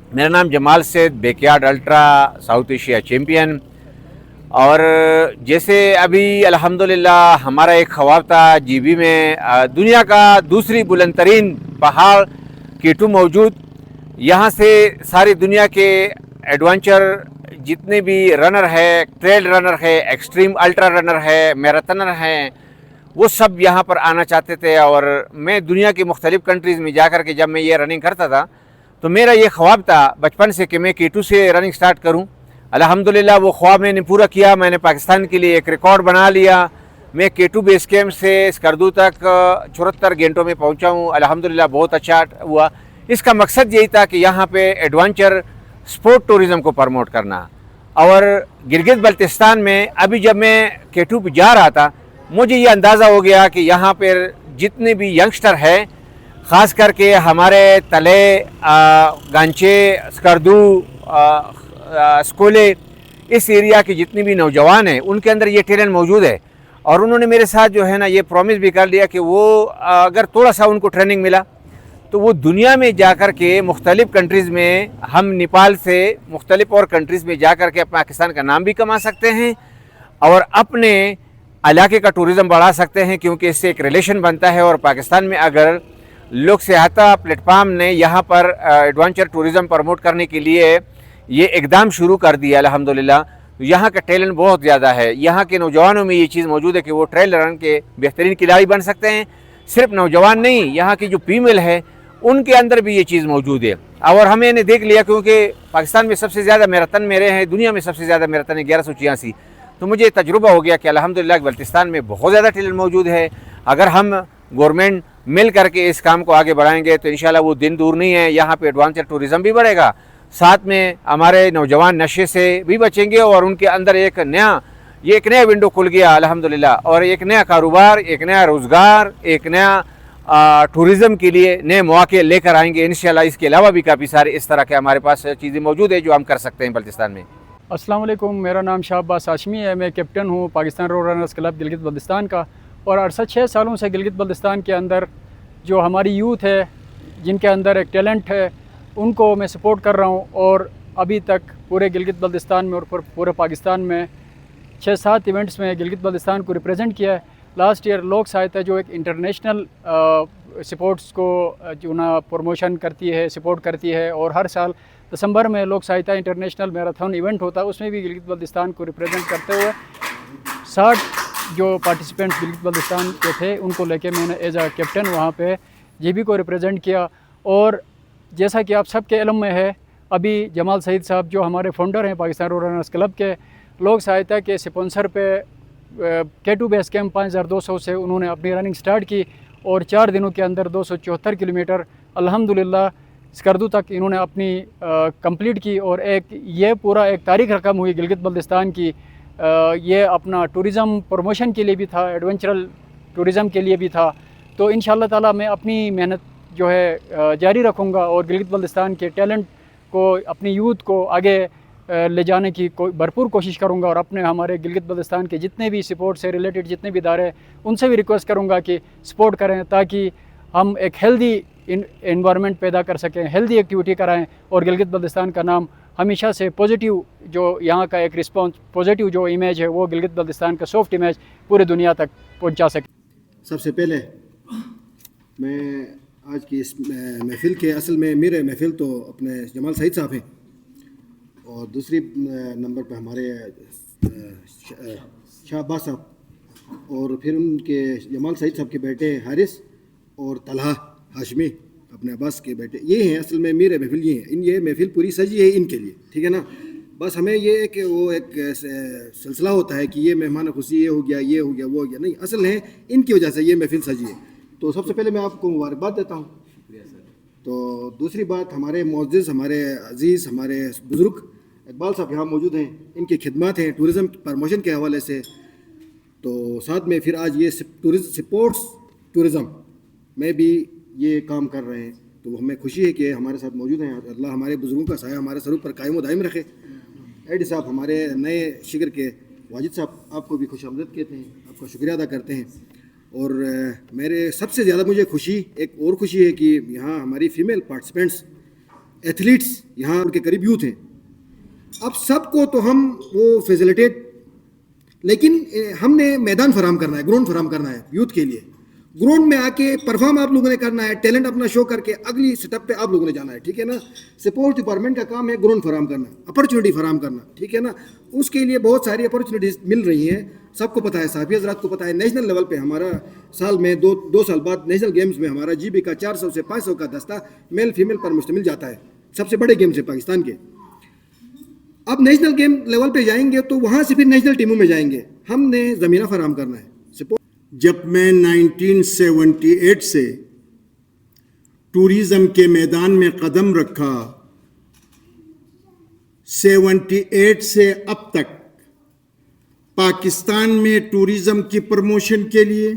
मेरा नाम Jamal Saeed, backyard ultra south Asia champion. और जैसे अभी अल्हम्दुलिल्लाह हमारा एक ख्वाब था जीबी में दुनिया का दूसरी बुलंद तरीन पहाड़ K2 मौजूद। यहाँ से सारी दुनिया के एडवेंचर जितने भी रनर है, ट्रेल रनर है, एक्सट्रीम अल्ट्रा रनर है, मैराथनर हैं, वो सब यहाँ पर आना चाहते थे। और मैं दुनिया की मुख्तलिफ़ कंट्रीज़ में जाकर के जब मैं ये रनिंग करता था तो मेरा ये ख्वाब था बचपन से कि मैं K2 से रनिंग स्टार्ट करूँ। अल्हम्दुलिल्लाह वो ख्वाब मैंने पूरा किया। मैंने पाकिस्तान के लिए एक रिकॉर्ड बना लिया। मैं K2 बेस कैम्प से स्कर्दू तक 74 घंटों में पहुँचा हूँ। अल्हम्दुलिल्लाह बहुत अच्छा हुआ। इसका मकसद यही था कि यहाँ पे एडवेंचर स्पोर्ट टूरिज़म को प्रमोट करना। और गिलगित बल्तिस्तान में अभी जब मैं K2 पे जा रहा था मुझे ये अंदाज़ा हो गया कि यहाँ पर जितने भी यंगस्टर हैं, ख़ास करके हमारे तले, गांचे, स्कर्दू, स्कूले, इस एरिया के जितने भी नौजवान हैं उनके अंदर ये टैलेंट मौजूद है। और उन्होंने मेरे साथ जो है ना ये प्रॉमिस भी कर लिया कि वो अगर थोड़ा सा उनको ट्रेनिंग मिला तो वो दुनिया में जाकर के मुख्तलिफ़ कंट्रीज़ में, हम नेपाल से मुख्तलिफ़ और कंट्रीज़ में जाकर के पाकिस्तान का नाम भी कमा सकते हैं और अपने इलाके का टूरिज़म बढ़ा सकते हैं, क्योंकि इससे एक रिलेशन बनता है। और पाकिस्तान में अगर लोक सहायता प्लेटफार्म ने यहाँ पर एडवेंचर टूरिज़म प्रमोट करने के लिए ये इकदाम शुरू कर दिया अल्हम्दुलिल्लाह, तो यहाँ का टैलेंट बहुत ज़्यादा है। यहाँ के नौजवानों में ये चीज़ मौजूद है कि वो ट्रेल रन के बेहतरीन खिलाड़ी बन सकते हैं। सिर्फ नौजवान नहीं, यहाँ की जो फीमेल है उनके अंदर भी ये चीज़ मौजूद है। और हमें ने देख लिया, क्योंकि पाकिस्तान में सबसे ज़्यादा मैराथन मेरे हैं, दुनिया में सबसे ज़्यादा मैराथन है 1186। तो मुझे तजुर्बा हो गया कि अल्हम्दुलिल्लाह बल्तिस्तान में बहुत ज़्यादा टैलेंट मौजूद है। अगर हम गवर्नमेंट मिल करके इस काम को आगे बढ़ाएंगे तो इंशाल्लाह वो दिन दूर नहीं है, यहाँ पे एडवेंचर टूरिज़म भी बढ़ेगा, साथ में हमारे नौजवान नशे से भी बचेंगे और उनके अंदर एक नया विंडो खुल गया अल्हम्दुलिल्लाह। और एक नया कारोबार, एक नया रोज़गार, एक नया टूरिज़म के लिए नए मौके लेकर आएंगे इंशाल्लाह। इसके अलावा भी काफ़ी सारे इस तरह के हमारे पास चीज़ें मौजूद है जो हम कर सकते हैं बल्तिस्तान में। अस्सलाम वालेकुम, मेरा नाम शाह अब्बास हाशमी है। मैं कैप्टन हूँ Pakistan road runners club Gilgit Baltistan का। और अरसा 6 सालों से गिलगित बल्तिस्तान के अंदर जो हमारी यूथ है, जिनके अंदर एक टैलेंट है, उनको मैं सपोर्ट कर रहा हूँ। और अभी तक पूरे गिलगित बल्तिस्तान में और पूरे पाकिस्तान में 6-7 इवेंट्स में गिलगित बल्तिस्तान को रिप्रेजेंट किया है। लास्ट ईयर लोक सहायता जो एक इंटरनेशनल स्पोर्ट्स को जो ना प्रमोशन करती है, सपोर्ट करती है, और हर साल दिसंबर में लोक सहायता इंटरनेशनल मैराथन इवेंट होता है, उसमें भी गिलगित बल्तिस्तान को रिप्रेजेंट करते हुए 60 जो पार्टिसिपेंट्स गिलगित बल्तिस्तान के थे उनको लेके मैंने एज अ कैप्टन वहाँ पे जीबी को रिप्रेजेंट किया। और जैसा कि आप सबके इल्म में है, अभी जमाल सईद साहब जो हमारे फाउंडर हैं पाकिस्तान रोड रनर्स क्लब के, लोक सहायता के स्पॉन्सर पे K2 बेस कैम्प 5200 से उन्होंने अपनी रनिंग स्टार्ट की और 4 दिनों के अंदर 274 किलोमीटर अल्हम्दुलिल्लाह स्कर्दू तक इन्होंने अपनी कंप्लीट की। और ये पूरा एक तारीख रकम हुई गिलगित बल्तिस्तान की। ये अपना टूरिज़म प्रमोशन के लिए भी था, एडवेंचरल टूरिज़म के लिए भी था। तो इंशाअल्लाह ताला मैं अपनी मेहनत जो है जारी रखूँगा और गिलगित बल्तिस्तान के टैलेंट को, अपनी यूथ को आगे ले जाने की भरपूर कोशिश करूँगा। और अपने हमारे गिलगित बल्तिस्तान के जितने भी स्पोर्ट से रिलेटेड जितने भी इदारे, उनसे भी रिक्वेस्ट करूँगा कि सपोर्ट करें, ताकि हम एक हेल्दी इन्वायरमेंट पैदा कर सकें, हेल्दी एक्टिविटी कराएं और गिलगित बल्तिस्तान का नाम हमेशा से पॉजिटिव, जो यहाँ का एक रिस्पॉन्स, पॉजिटिव जो इमेज है वो गिलगित बल्तिस्तान का सॉफ्ट इमेज पूरी दुनिया तक पहुँचा सके। सबसे पहले मैं आज की इस महफ़िल के, असल में मेरे महफ़िल तो अपने जमाल सईद साहब हैं, और दूसरी नंबर पे हमारे शाह अब्बास साहब, और फिर उनके जमाल सईद साहब के बेटे हारिस और तलहा हाशमी अपने अब्बास के बेटे, ये हैं असल में मेरे महफिल ये हैं। ये महफिल पूरी सजी है इनके लिए, ठीक है ना। बस हमें ये है कि वो एक सिलसिला होता है कि ये मेहमान खुशी, ये हो गया, ये हो गया, वो हो गया, नहीं, असल है इनकी वजह से ये महफिल सजी है। तो सबसे पहले मैं आपको मुबारकबाद देता हूँ। तो दूसरी बात, हमारे मुअज़्ज़िज़, हमारे अज़ीज़, हमारे बुज़ुर्ग इकबाल साहब यहाँ मौजूद हैं, इनकी खिदमत हैं टूरिज़म प्रमोशन के हवाले से। तो साथ में फिर आज ये स्पोर्ट्स टूरिज़म में भी ये काम कर रहे हैं, तो हमें खुशी है कि हमारे साथ मौजूद हैं। अल्लाह हमारे बुज़ुर्गों का साया हमारे सरों पर कायम दायम रखे। एडी साहब, हमारे नए शिगर के वाजिद साहब, आपको भी खुश आमदीद कहते हैं, आपका शुक्रिया अदा करते हैं। और मेरे सबसे ज़्यादा मुझे खुशी, एक और खुशी है कि यहाँ हमारी फ़ीमेल पार्टिसिपेंट्स ایتھلیٹس یہاں ان کے قریب یوتھ ہیں. اب سب کو تو ہم وہ فیسیلیٹیٹ, لیکن ہم نے میدان فراہم کرنا ہے, گراؤنڈ فراہم کرنا ہے یوتھ کے لیے. گراؤنڈ میں آ کے پرفارم آپ لوگوں نے کرنا ہے, ٹیلنٹ اپنا شو کر کے اگلی سٹیپ پہ آپ لوگوں نے جانا ہے, ٹھیک ہے نا. سپورٹ ڈپارٹمنٹ کا کام ہے گراؤنڈ فراہم کرنا, اپرچونیٹی فراہم کرنا, ٹھیک ہے نا. اس کے لیے بہت ساری اپرچونیٹیز مل رہی ہیں, سب کو پتہ ہے, صحافی حضرات کو پتہ ہے. نیشنل لیول پہ ہمارا سال میں دو سال بعد نیشنل گیمز میں ہمارا جی بی کا 400 سے 500 کا دستہ میل فیمیل پر مشتمل جاتا ہے, سب سے بڑے گیمز ہیں پاکستان کے. اب نیشنل گیم لیول پہ جائیں گے تو وہاں سے پھر نیشنل ٹیموں میں جائیں گے, ہم نے زمینہ فراہم کرنا ہے. جب میں 1978 سے ٹورزم کے میدان میں قدم رکھا, 78 سے اب تک پاکستان میں ٹورزم کی پروموشن کے لیے,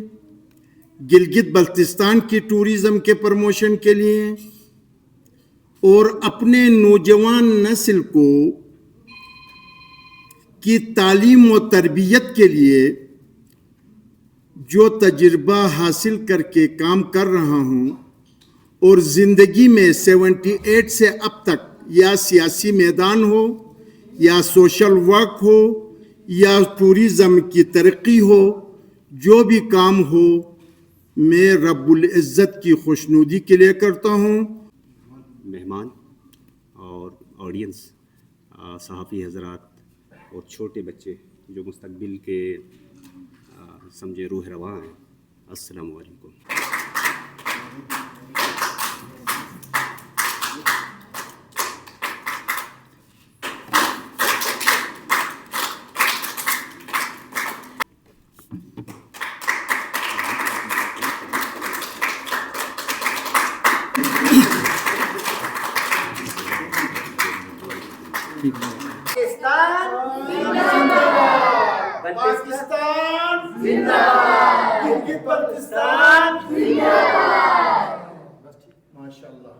گلگت بلتستان کی ٹورزم کے پروموشن کے لیے اور اپنے نوجوان نسل کو کی تعلیم و تربیت کے لیے جو تجربہ حاصل کر کے کام کر رہا ہوں, اور زندگی میں 78 سے اب تک یا سیاسی میدان ہو یا سوشل ورک ہو یا ٹورزم کی ترقی ہو, جو بھی کام ہو میں رب العزت کی خوشنودی کے لیے کرتا ہوں. مہمان اور آڈینس, صحافی حضرات اور چھوٹے بچے جو مستقبل کے سمجھے روح رواں ہیں, السلام علیکم. ماشاء اللہ.